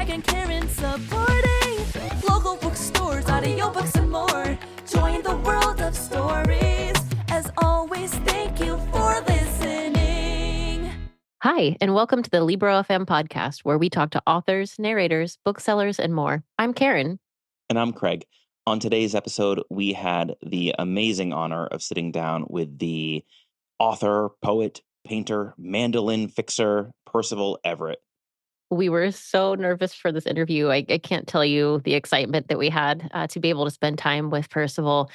Craig and Karen supporting local bookstores, audiobooks, and more. Join the world of stories. As always, thank you for listening. Hi, and welcome to the Libro.fm podcast, where we talk to authors, narrators, booksellers, and more. I'm Karen. And I'm Craig. On today's episode, we had the amazing honor of sitting down with the author, poet, painter, mandolin fixer, Percival Everett. We were so nervous for this interview. I can't tell you the excitement that we had to be able to spend time with Percival,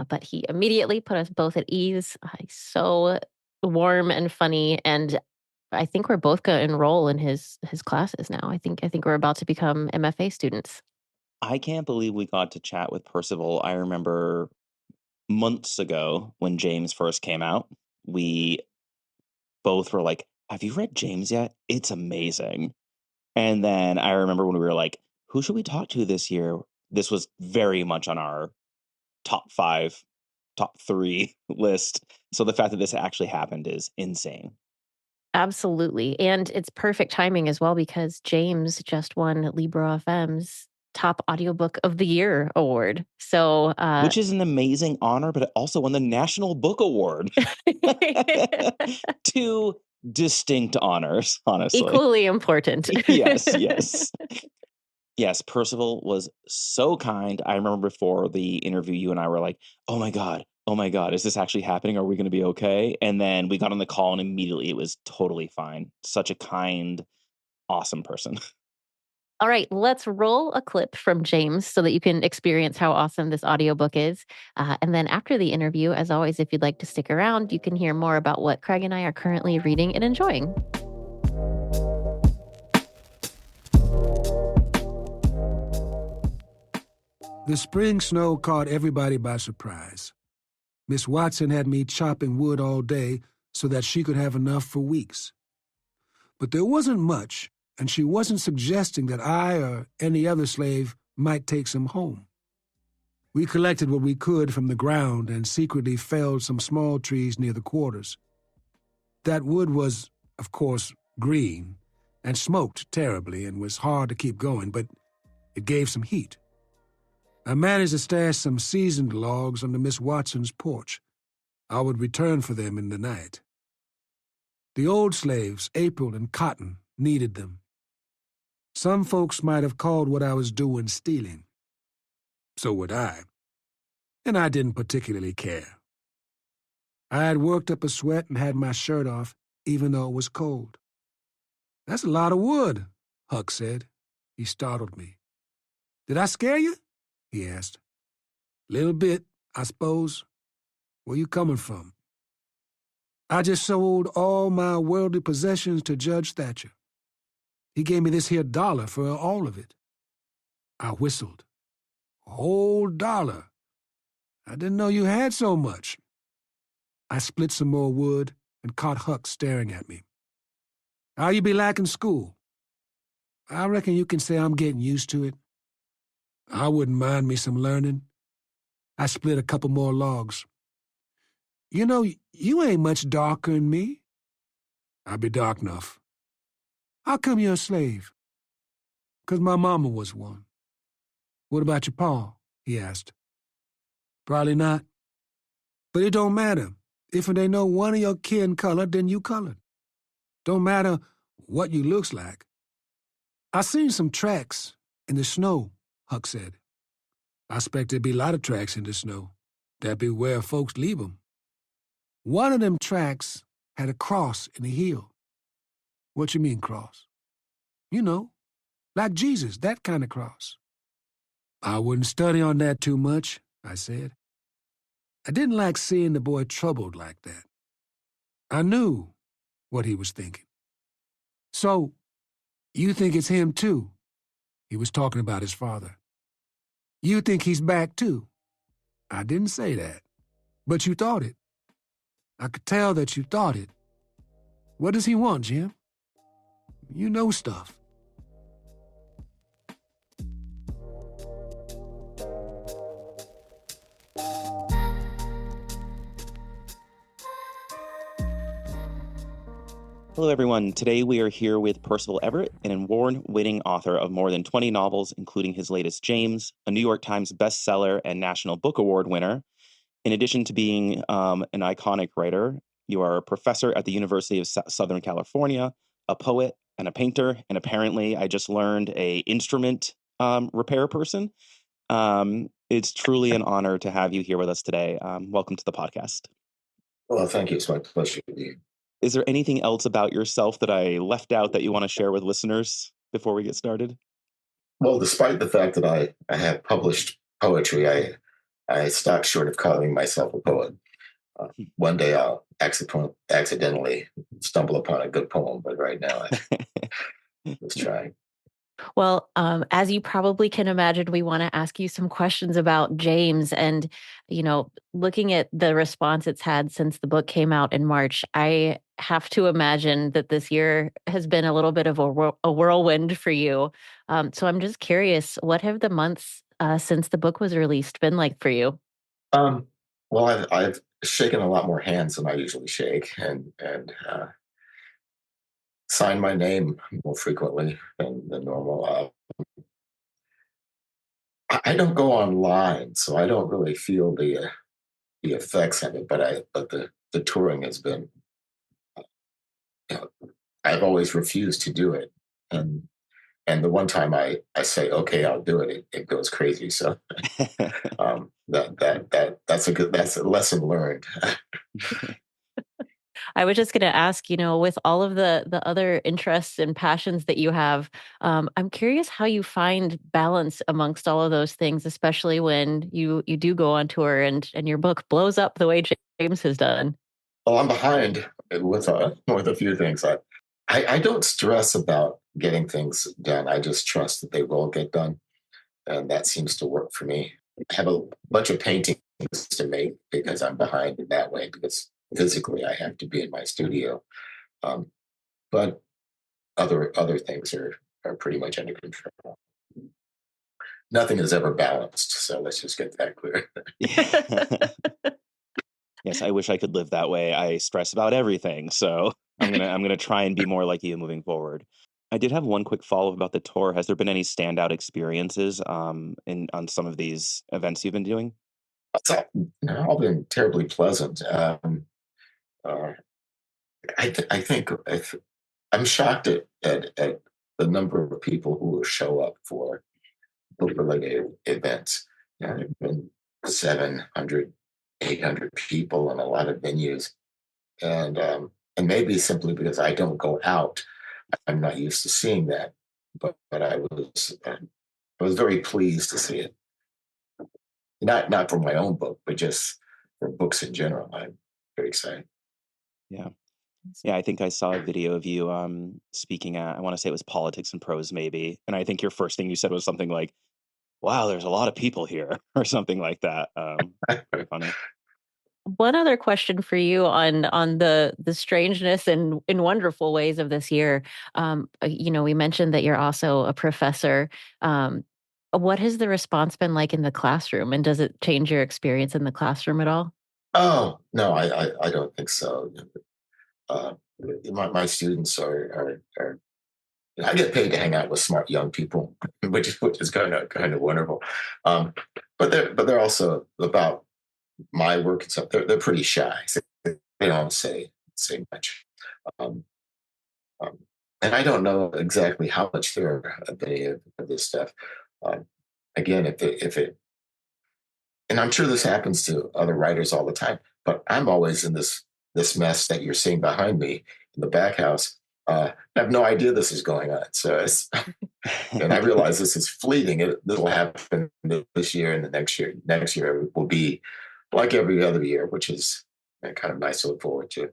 but he immediately put us both at ease. He's so warm and funny, and I think we're both going to enroll in his classes now. I think we're about to become MFA students. I can't believe we got to chat with Percival. I remember months ago when James first came out, we both were like, have you read James yet? It's amazing. And then I remember when we were like, who should we talk to this year? This was very much on our top 5, top 3 list. So the fact that this actually happened is insane. Absolutely. And it's perfect timing as well because James just won Libro.fm's Top Audiobook of the Year award. So, which is an amazing honor, but it also won the National Book Award. 2 distinct honors, honestly. Equally important. Yes. Yes, Percival was so kind. I remember before the interview, you and I were like, oh my God, is this actually happening? Are we going to be okay? And then we got on the call and immediately it was totally fine. Such a kind, awesome person. All right, let's roll a clip from James so that you can experience how awesome this audiobook is. And then after the interview, as always, if you'd like to stick around, you can hear more about what Craig and I are currently reading and enjoying. The spring snow caught everybody by surprise. Miss Watson had me chopping wood all day so that she could have enough for weeks. But there wasn't much, and she wasn't suggesting that I or any other slave might take some home. We collected what we could from the ground and secretly felled some small trees near the quarters. That wood was, of course, green and smoked terribly and was hard to keep going, but it gave some heat. I managed to stash some seasoned logs under Miss Watson's porch. I would return for them in the night. The old slaves, April and Cotton, needed them. Some folks might have called what I was doing stealing. So would I. And I didn't particularly care. I had worked up a sweat and had my shirt off, even though it was cold. That's a lot of wood, Huck said. He startled me. Did I scare you? He asked. Little bit, I suppose. Where you coming from? I just sold all my worldly possessions to Judge Thatcher. He gave me this here $1 for all of it. I whistled. A whole $1. I didn't know you had so much. I split some more wood and caught Huck staring at me. How you be liking school? I reckon you can say I'm getting used to it. I wouldn't mind me some learning. I split a couple more logs. You know, you ain't much darker than me. I be dark enough. How come you're a slave? 'Cause my mama was one. What about your pa? He asked. Probably not. But it don't matter. If it ain't no one of your kin colored, then you colored. Don't matter what you looks like. I seen some tracks in the snow, Huck said. I expect there'd be a lot of tracks in the snow. That'd be where folks leave 'em. One of them tracks had a cross in the heel. What you mean, cross? You know, like Jesus, that kind of cross. I wouldn't study on that too much, I said. I didn't like seeing the boy troubled like that. I knew what he was thinking. So, you think it's him too? He was talking about his father. You think he's back too? I didn't say that. But you thought it. I could tell that you thought it. What does he want, Jim? You know stuff. Hello, everyone. Today we are here with Percival Everett, an award-winning author of more than 20 novels, including his latest James, a New York Times bestseller and National Book Award winner. In addition to being an iconic writer, you are a professor at the University of Southern California, a poet and a painter, and apparently, I just learned, a instrument repair person. It's truly an honor to have you here with us today. Welcome to the podcast. Well, thank you. It's my pleasure to be here. Is there anything else about yourself that I left out that you want to share with listeners before we get started? Well, despite the fact that I have published poetry, I stopped short of calling myself a poet. One day I'll accidentally stumble upon a good poem, but right now I'm just trying. Well, as you probably can imagine, we want to ask you some questions about James. And, looking at the response it's had since the book came out in March, I have to imagine that this year has been a little bit of a whirlwind for you. So I'm just curious, what have the months since the book was released been like for you? Well, I've shaken a lot more hands than I usually shake, and signed my name more frequently than normal. I don't go online, so I don't really feel the effects of it. But the touring has been. You know, I've always refused to do it, and the one time I say okay, I'll do it, it goes crazy. So that's a lesson learned. I was just going to ask, with all of the other interests and passions that you have, I'm curious how you find balance amongst all of those things, especially when you do go on tour and your book blows up the way James has done. Well, I'm behind with a few things. I don't stress about getting things done. I just trust that they will get done, and that seems to work for me. I have a bunch of paintings to make because I'm behind in that way, because physically I have to be in my studio. But other things are pretty much under control. Nothing is ever balanced, so let's just get that clear. Yes, I wish I could live that way. I stress about everything, so I'm gonna try and be more like you moving forward. I did have one quick follow-up about the tour. Has there been any standout experiences on some of these events you've been doing? It's all been terribly pleasant. Uh, I think I'm shocked at the number of people who will show up for book-related events. There have been 700, 800 people in a lot of venues, and maybe simply because I don't go out, I'm not used to seeing that. But I was very pleased to see it. Not for my own book, but just for books in general. I'm very excited. Yeah. Yeah, I think I saw a video of you speaking at, I want to say it was Politics and Prose, maybe. And I think your first thing you said was something like, wow, there's a lot of people here, or something like that. Very funny. One other question for you on the strangeness and in wonderful ways of this year. We mentioned that you're also a professor. What has the response been like in the classroom, and does it change your experience in the classroom at all? Oh no, I don't think so. Uh, my students are I get paid to hang out with smart young people, which is kind of wonderful. Um, but they're also about my work and stuff. They're pretty shy. So they don't say much. Um, um, and I don't know exactly how much they're of any of this stuff. Um, Again, if it and I'm sure this happens to other writers all the time, but I'm always in this mess that you're seeing behind me in the back house. I have no idea this is going on. So and I realize this is fleeting. This will happen this year and the next year. Next year will be like every other year, which is kind of nice to look forward to.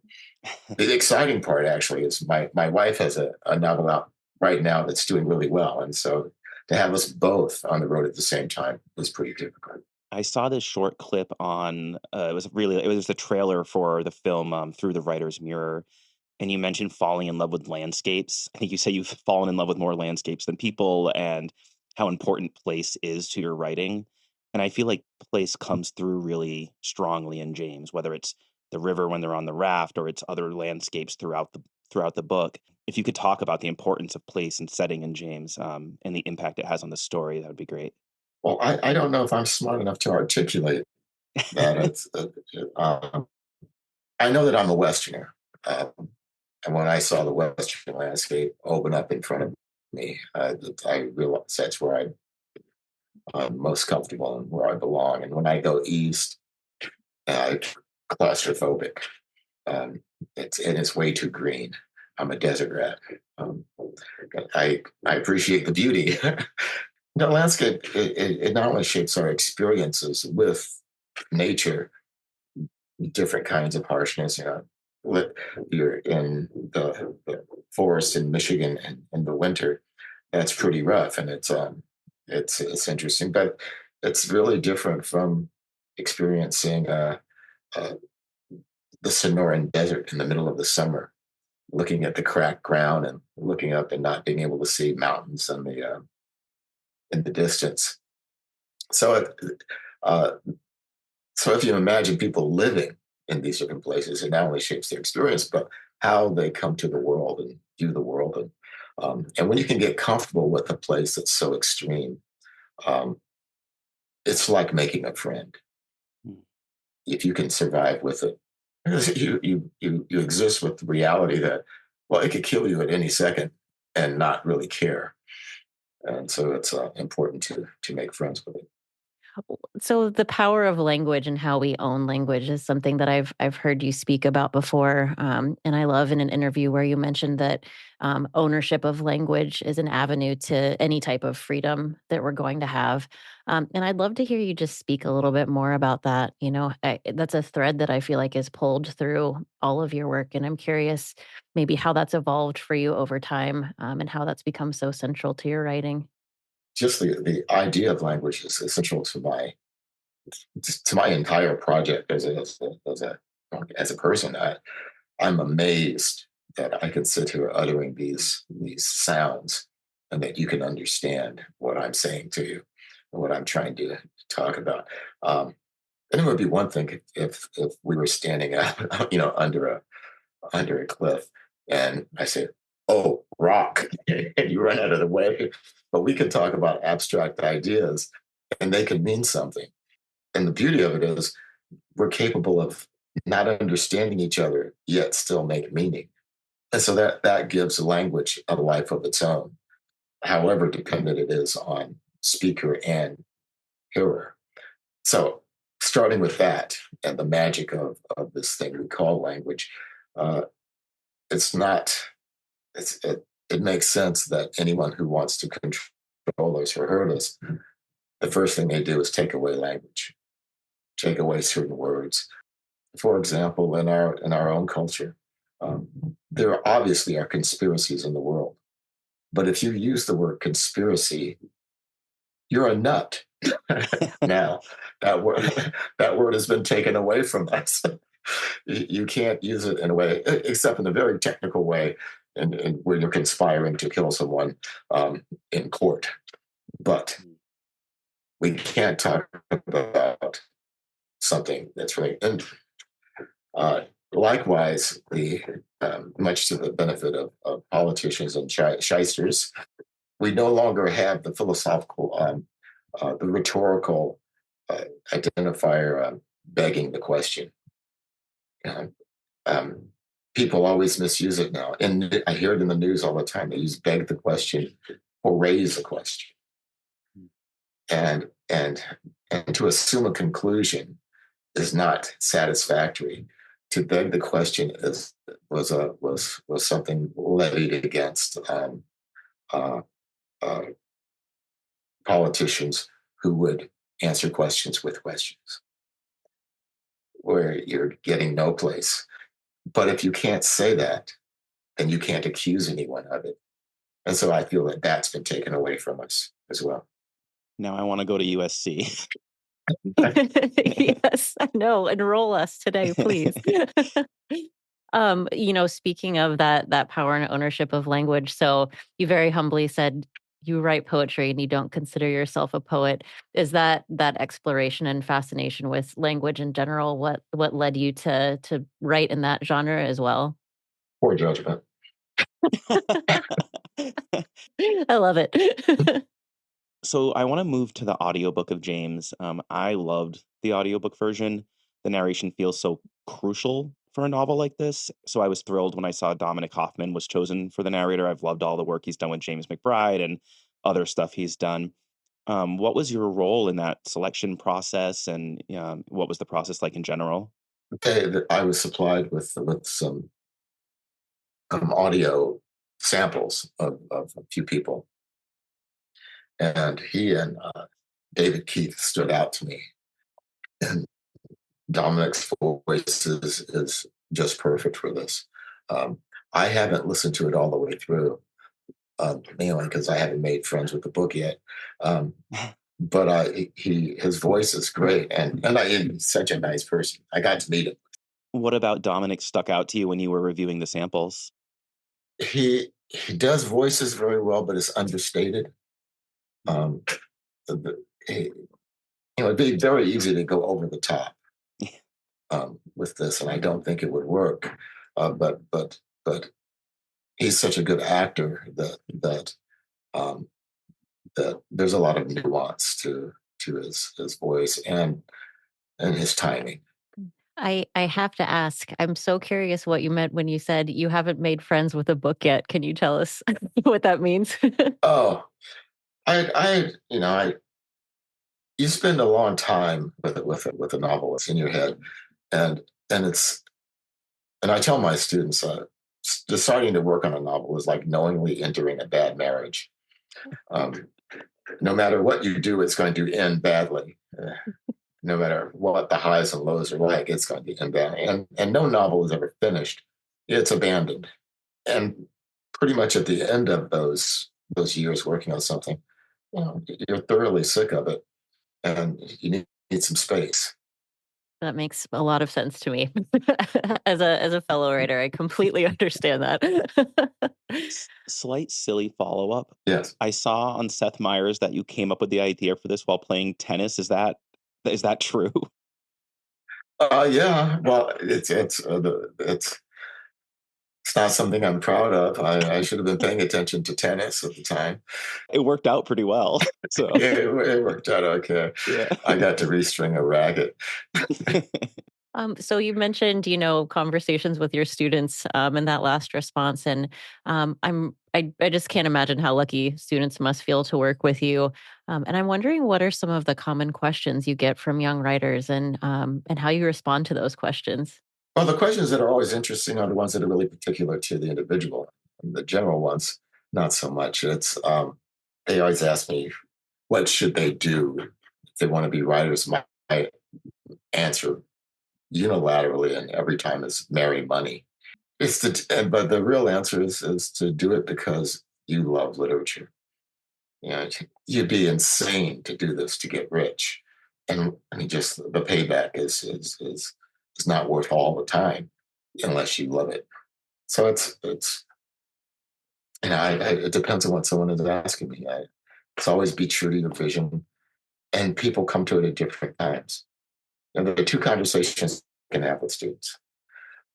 The exciting part actually is my wife has a novel out right now that's doing really well. And so to have us both on the road at the same time was pretty difficult. I saw this short clip on, it was the trailer for the film Through the Writer's Mirror. And you mentioned falling in love with landscapes. I think you say you've fallen in love with more landscapes than people, and how important place is to your writing. And I feel like place comes through really strongly in James, whether it's the river when they're on the raft or it's other landscapes throughout throughout the book. If you could talk about the importance of place and setting in James, and the impact it has on the story, that would be great. Well, I don't know if I'm smart enough to articulate that. I know that I'm a Westerner. Um, and when I saw the Western landscape open up in front of me, I realized that's where I'm most comfortable and where I belong. And when I go east, it's claustrophobic. It's way too green. I'm a desert rat. I appreciate the beauty. The landscape, it not only shapes our experiences with nature, different kinds of harshness. You're in the forest in Michigan in the winter. That's pretty rough, and it's interesting, but it's really different from experiencing the Sonoran Desert in the middle of the summer, looking at the cracked ground and looking up and not being able to see mountains in the distance. So, uh, so if you imagine people living in these different places, it not only shapes their experience, but how they come to the world and view the world. And when you can get comfortable with a place that's so extreme, um, it's like making a friend. If you can survive with it, because you exist with the reality that, well, it could kill you at any second and not really care. And so it's important to make friends with it. So the power of language and how we own language is something that I've heard you speak about before, and I love in an interview where you mentioned that ownership of language is an avenue to any type of freedom that we're going to have. And I'd love to hear you just speak a little bit more about that. That's a thread that I feel like is pulled through all of your work, and I'm curious maybe how that's evolved for you over time, and how that's become so central to your writing. Just the idea of language is essential to my entire project as a person. I'm amazed that I can sit here uttering these sounds and that you can understand what I'm saying to you and what I'm trying to talk about. And it would be one thing if we were standing out, under a cliff, and I said, "Oh, rock," and you run out of the way. But we can talk about abstract ideas, and they can mean something. And the beauty of it is, we're capable of not understanding each other yet still make meaning. And so that gives language a life of its own, however dependent it is on speaker and hearer. So starting with that and the magic of this thing we call language, uh, it's not it makes sense that anyone who wants to control us or hurt us, the first thing they do is take away language, take away certain words. For example, in our own culture, there obviously are conspiracies in the world, but if you use the word conspiracy, you're a nut. Now that word that word has been taken away from us. You can't use it in a way, except in a very technical way, and where you're conspiring to kill someone in court. But we can't talk about something that's really. And likewise, the much to the benefit of politicians and shysters, we no longer have the philosophical, the rhetorical identifier begging the question. Um, um, People always misuse it now, and I hear it in the news all the time. They use "beg the question" or "raise a question," and and and to assume a conclusion is not satisfactory. To beg the question was something levied against uh, uh, politicians who would answer questions with questions, where you're getting no place. But if you can't say that, then you can't accuse anyone of it. And so I feel that that's been taken away from us as well. Now I want to go to USC. Yes, I know. Enroll us today, please. Speaking of that power and ownership of language, so you very humbly said you write poetry and you don't consider yourself a poet. Is that exploration and fascination with language in general what led you to write in that genre as well? Poor judgment. I love it. So I want to move to the audiobook of James. I loved the audiobook version. The narration feels so crucial for a novel like this. So I was thrilled when I saw Dominic Hoffman was chosen for the narrator. I've loved all the work he's done with James McBride and other stuff he's done. What was your role in that selection process, and what was the process like in general? I was supplied with some audio samples of a few people, and he and David Keith stood out to me. And Dominic's voice is just perfect for this. I haven't listened to it all the way through, mainly because I haven't made friends with the book yet. But his voice is great, and he's such a nice person. I got to meet him. What about Dominic stuck out to you when you were reviewing the samples? He does voices very well, but it's understated. Um, he, it'd be very easy to go over the top with this, and I don't think it would work. But he's such a good actor um, that there's a lot of nuance to his voice and his timing. I have to ask, I'm so curious what you meant when you said you haven't made friends with a book yet. Can you tell us what that means? Oh, I you spend a long time with a novelist in your head, and it's and I tell my students, deciding to work on a novel is like knowingly entering a bad marriage. Um, no matter what you do, it's going to end badly. No matter what the highs and lows are like, it's going to end badly. And no novel is ever finished; it's abandoned. And pretty much at the end of those years working on something, you're thoroughly sick of it, and you need some space. That makes a lot of sense to me. As a fellow writer, I completely understand that. Slight silly follow-up. Yes. I saw on Seth Meyers that you came up with the idea for this while playing tennis. Is that true? Yeah. Well, it's not something I'm proud of. I should have been paying attention to tennis at the time. It worked out pretty well. So It worked out okay. yeah. I got to restring a racket. So you mentioned, conversations with your students in that last response, and I just can't imagine how lucky students must feel to work with you. And I'm wondering what are some of the common questions you get from young writers, and how you respond to those questions. Well, the questions that are always interesting are the ones that are really particular to the individual. And the general ones, not so much. It's they always ask me, what should they do if they want to be writers? My answer unilaterally and every time is marry money. But the real answer is to do it because you love literature. You'd be insane to do this to get rich, and I mean, just the payback is not worth all the time unless you love it. So it's it depends on what someone is asking me. It's always be true to your vision, and people come to it at different times. And there are two conversations I can have with students.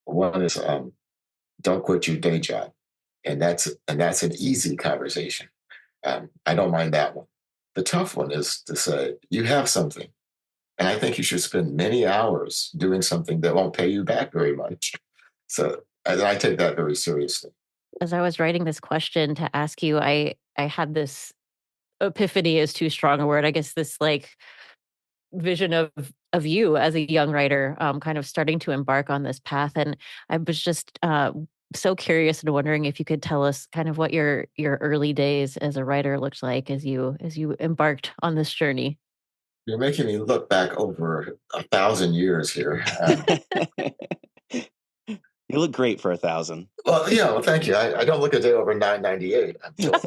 One is don't quit your day job, and that's an easy conversation. I don't mind that one. The tough one is to say you have something, and I think you should spend many hours doing something that won't pay you back very much. So I take that very seriously. As I was writing this question to ask you, I had this epiphany is too strong a word. I guess this like vision of you as a young writer, kind of starting to embark on this path, and I was just so curious and wondering if you could tell us kind of what your early days as a writer looked like as you embarked on this journey. You're making me look back over 1,000 years here. You look great for 1,000. Well, yeah, well, thank you. I don't look a day over 998. I'm told.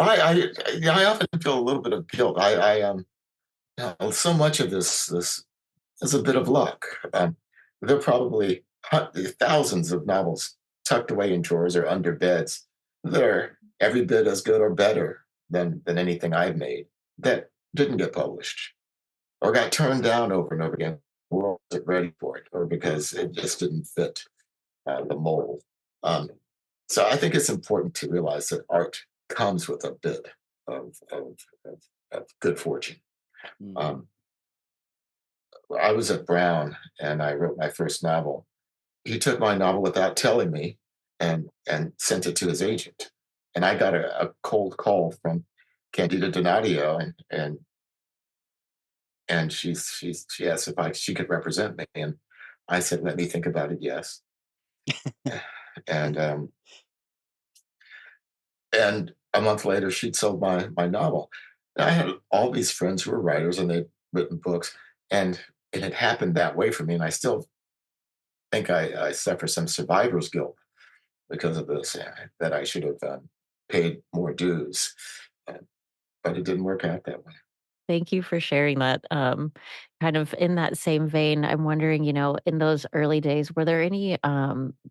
I often feel a little bit of guilt. So much of this is a bit of luck. There are probably thousands of novels tucked away in drawers or under beds. They're every bit as good or better than anything I've made that didn't get published or got turned down over and over again. Or wasn't ready for it, or because it just didn't fit the mold. So I think it's important to realize that art comes with a bit of good fortune. Um, I was at Brown and I wrote my first novel. He took my novel without telling me and sent it to his agent. And I got a cold call from Candida Donadio, and she asked if she could represent me, and I said, "Let me think about it." Yes, and and a month later, she'd sold my novel. And I had all these friends who were writers, and they'd written books, and it had happened that way for me. And I still think I suffer some survivor's guilt because of this, that I should have paid more dues, uh, but it didn't work out that way. Thank you for sharing that. Kind of in that same vein, I'm wondering, in those early days, were there any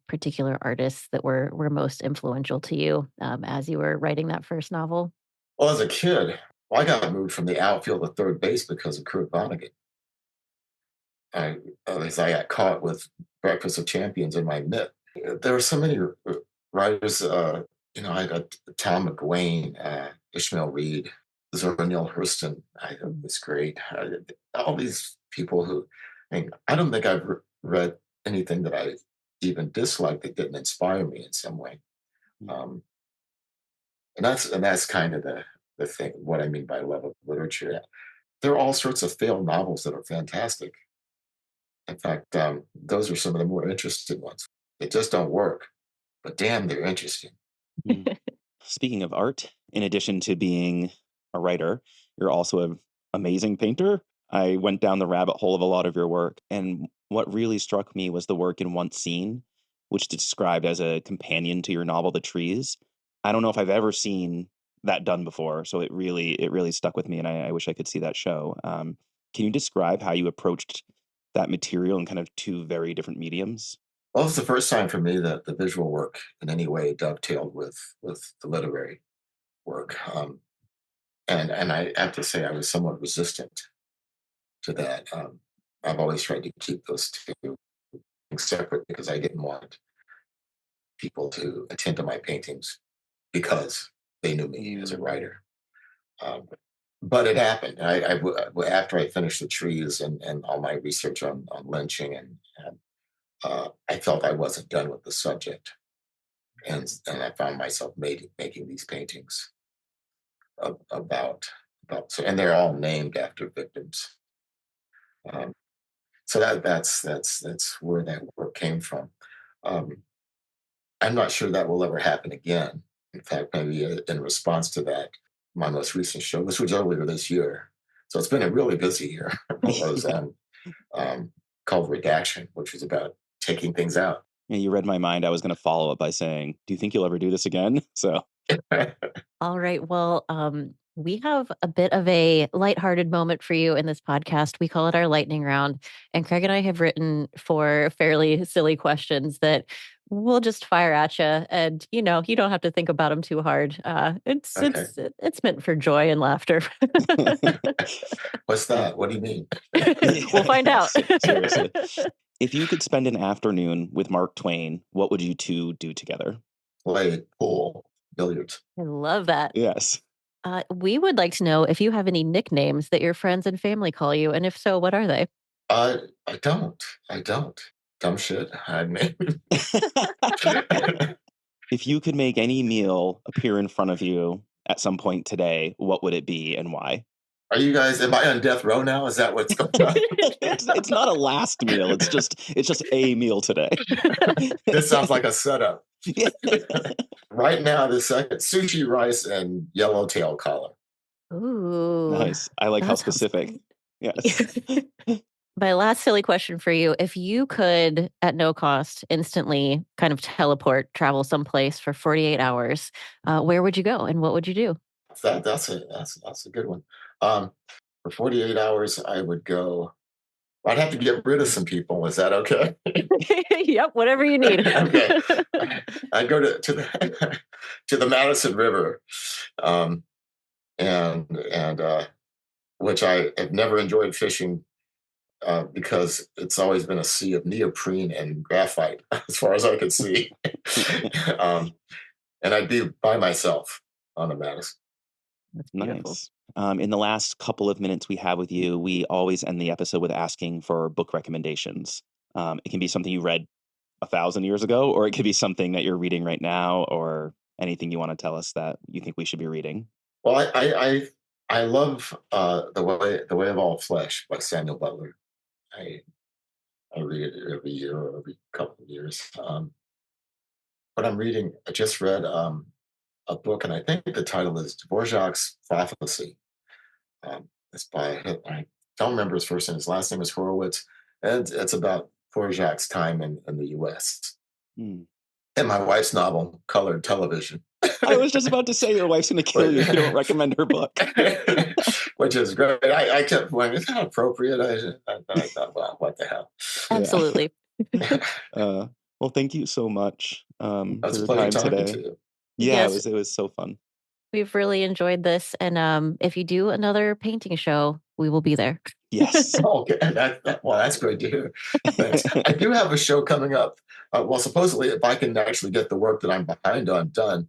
particular artists that were most influential to you as you were writing that first novel? Well, as a kid, I got moved from the outfield to third base because of Kurt Vonnegut. I, as I got caught with Breakfast of Champions in my mitt. There were so many writers. I got Tom McGuane, Ishmael Reed, Zora Neale Hurston. I thought was great. All these people who, I don't think I've read anything that I even disliked that didn't inspire me in some way. Um, and that's kind of the thing. What I mean by love of literature. There are all sorts of failed novels that are fantastic. In fact, those are some of the more interesting ones. They just don't work, but damn, they're interesting. Speaking of art, in addition to being a writer, you're also an amazing painter. I went down the rabbit hole of a lot of your work, and what really struck me was the work in Once Seen, which is described as a companion to your novel, The Trees. I don't know if I've ever seen that done before, so it really stuck with me, and I wish I could see that show. Can you describe how you approached that material in kind of two very different mediums? Well, it's the first time for me that the visual work in any way dovetailed with the literary work, and I have to say I was somewhat resistant to that. I've always tried to keep those two things separate because I didn't want people to attend to my paintings because they knew me as a writer. Um, but it happened. After I finished The Trees and all my research on lynching, and I felt I wasn't done with the subject, and I found myself making these paintings about so, and they're all named after victims. Um, so that's where that work came from. Um, I'm not sure that will ever happen again. In fact, maybe in response to that, my most recent show, this was earlier this year, so it's been a really busy year, was um, called Redaction, which was about taking things out. Yeah, you read my mind. I was going to follow up by saying, "Do you think you'll ever do this again?" So, All right. Well, we have a bit of a lighthearted moment for you in this podcast. We call it our lightning round. And Craig and I have written for fairly silly questions that we'll just fire at you. And, you don't have to think about them too hard. It's Okay. it's it's meant for joy and laughter. What's that? What do you mean? We'll find out. Seriously. If you could spend an afternoon with Mark Twain, what would you two do together? Play pool, billiards. I love that. Yes. We would like to know if you have any nicknames that your friends and family call you. And if so, what are they? I don't. I don't. Dumb shit. I mean, If you could make any meal appear in front of you at some point today, what would it be and why? are you guys? Am I on death row now? Is that what's going on? It's not a last meal. It's just a meal today. This sounds like a setup. Yeah. Right now, the second sushi, rice, and yellowtail collar. Ooh, Nice. I like how that sounds specific. great. Yes. My last silly question for you. If you could, at no cost, instantly kind of travel someplace for 48 hours, where would you go and what would you do? That's a good one. For 48 hours, I would go. I'd have to get rid of some people. Is that okay? Yep, whatever you need. Okay. I'd go to the to the Madison River, um, and which I have never enjoyed fishing because it's always been a sea of neoprene and graphite as far as I could see. And I'd be by myself on a Madison. That's beautiful. Nice. In the last couple of minutes we have with you, we always end the episode with asking for book recommendations. It can be something you read 1,000 years ago, or it could be something that you're reading right now, or anything you want to tell us that you think we should be reading. Well, I love the Way of All Flesh by Samuel Butler. I read it every year or every couple of years. But I'm reading. I just read a book, and I think the title is Dvorak's Prophecy. It's by, I don't remember his first name. His last name is Horowitz, and it's about Dvorak's time in the U.S. Hmm. And my wife's novel, Colored Television. I was just about to say your wife's going to kill you if you don't recommend her book. Which is great. I kept wondering, is that appropriate? I thought, well, what the hell? Absolutely. Well, thank you so much for That's a your pleasure time talking today. to you. Yeah, Yes. it was so fun. We've really enjoyed this. And if you do another painting show, we will be there. Yes. Okay, well, that's great to hear. Thanks. I do have a show coming up. Well, supposedly, if I can actually get the work that I'm behind on done,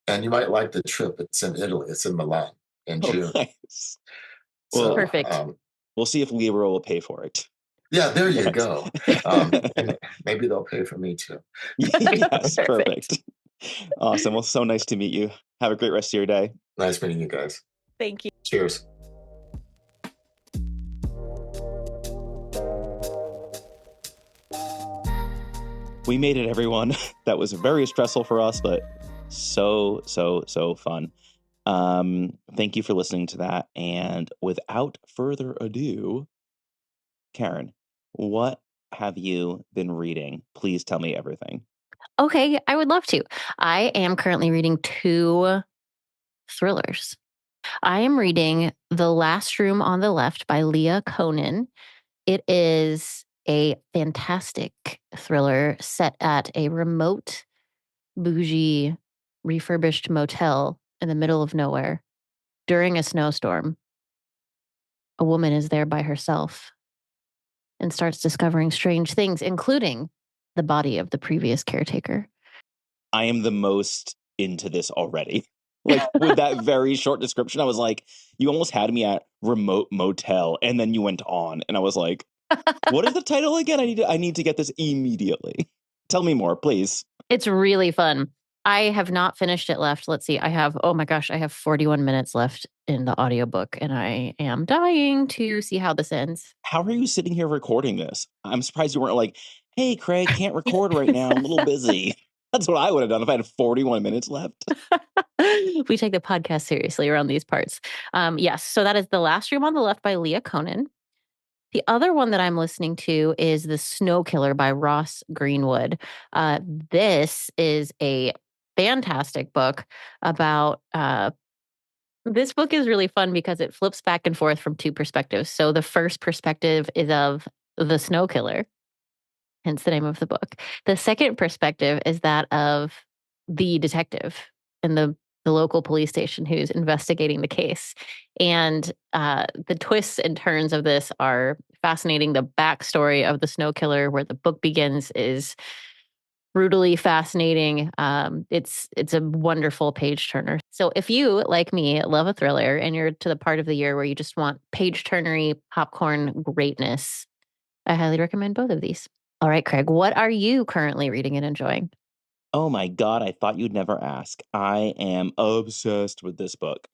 and you might like the trip. It's in Italy. It's in Milan in June. Nice. So, Well, Perfect. We'll see if Libro will pay for it. Yeah, there you Yes. go. And maybe they'll pay for me too. Yes, Perfect. perfect. Awesome. Well, so nice to meet you. Have a great rest of your day. Nice meeting you guys. Thank you. Cheers. We made it, everyone. That was very stressful for us, but so fun. Thank you for listening to that. And without further ado, Karen, what have you been reading? Please tell me everything. Okay, I would love to. I am currently reading 2 thrillers. I am reading The Last Room on the Left by Leah Conan. It is a fantastic thriller set at a remote, bougie, refurbished motel in the middle of nowhere. During a snowstorm, a woman is there by herself and starts discovering strange things, including the body of the previous caretaker. I am the most into this already. Like, with that very short description, I was like, you almost had me at remote motel, and then you went on, and I was like, what is the title again? I need to get this immediately. Tell me more, please. It's really fun. I have not finished it left. Let's see. I have 41 minutes left in the audiobook, and I am dying to see how this ends. How are you sitting here recording this? I'm surprised you weren't like, hey, Craig, can't record right now. I'm a little busy. That's what I would have done if I had 41 minutes left. We take the podcast seriously around these parts. Yes. So that is The Last Room on the Left by Leah Conan. The other one that I'm listening to is The Snow Killer by Ross Greenwood. This is a fantastic book about this book is really fun because it flips back and forth from 2 perspectives. So the first perspective is of the snow killer, hence the name of the book. The second perspective is that of the detective in the local police station who's investigating the case. And the twists and turns of this are fascinating. The backstory of the snow killer, where the book begins, is brutally fascinating. It's a wonderful page turner. So if you, like me, love a thriller and you're to the part of the year where you just want page turnery popcorn greatness, I highly recommend both of these. All right, Craig, what are you currently reading and enjoying? Oh my God, I thought you'd never ask. I am obsessed with this book.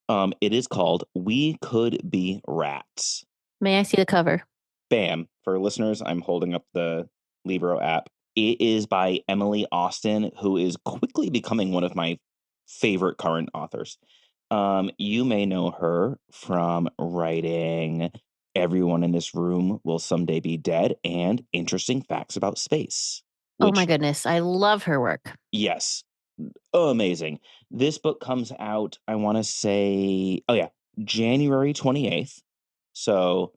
It is called We Could Be Rats. May I see the cover? Bam. For listeners, I'm holding up the Libro app. It is by Emily Austen, who is quickly becoming one of my favorite current authors. You may know her from writing Everyone in This Room Will Someday Be Dead and Interesting Facts About Space. Oh my goodness, I love her work. Yes. Amazing. This book comes out, I want to say, January 28th. So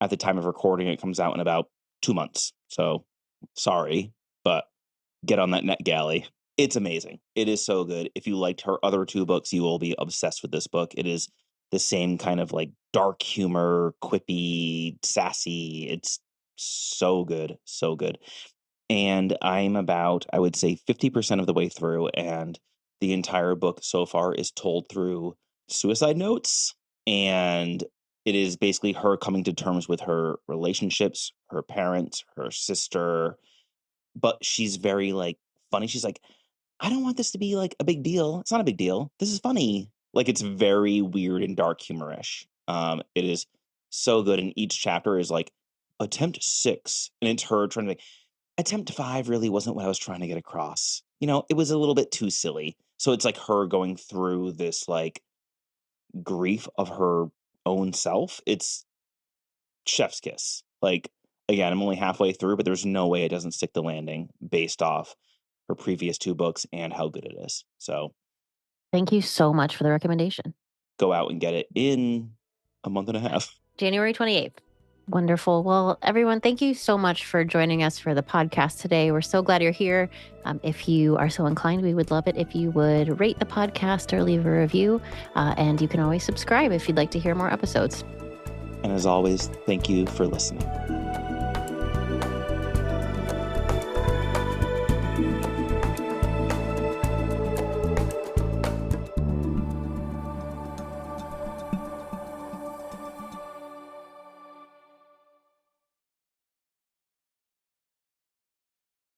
at the time of recording, it comes out in about 2 months. So sorry, but get on that NetGalley. It's amazing. It is so good. If you liked her other 2 books, you will be obsessed with this book. It is the same kind of like dark humor, quippy, sassy. It's so good, so good. And I'm about, I would say, 50% of the way through, and the entire book so far is told through suicide notes. And it is basically her coming to terms with her relationships, her parents, her sister. But she's very like funny. She's like, I don't want this to be like a big deal. It's not a big deal. This is funny. Like, it's very weird and dark humorish. It is so good. And each chapter is like attempt 6, and it's her trying to like, attempt 5 really wasn't what I was trying to get across. You know, it was a little bit too silly. So it's like her going through this like grief of her own self. It's chef's kiss. Like, again, I'm only halfway through, but there's no way it doesn't stick the landing based off her previous 2 books and how good it is. So Thank you so much for the recommendation. go out and get it in a month and a half. January 28th. Wonderful. Well, everyone, thank you so much for joining us for the podcast today. We're so glad you're here. If you are so inclined, we would love it if you would rate the podcast or leave a review. And you can always subscribe if you'd like to hear more episodes. And as always, thank you for listening.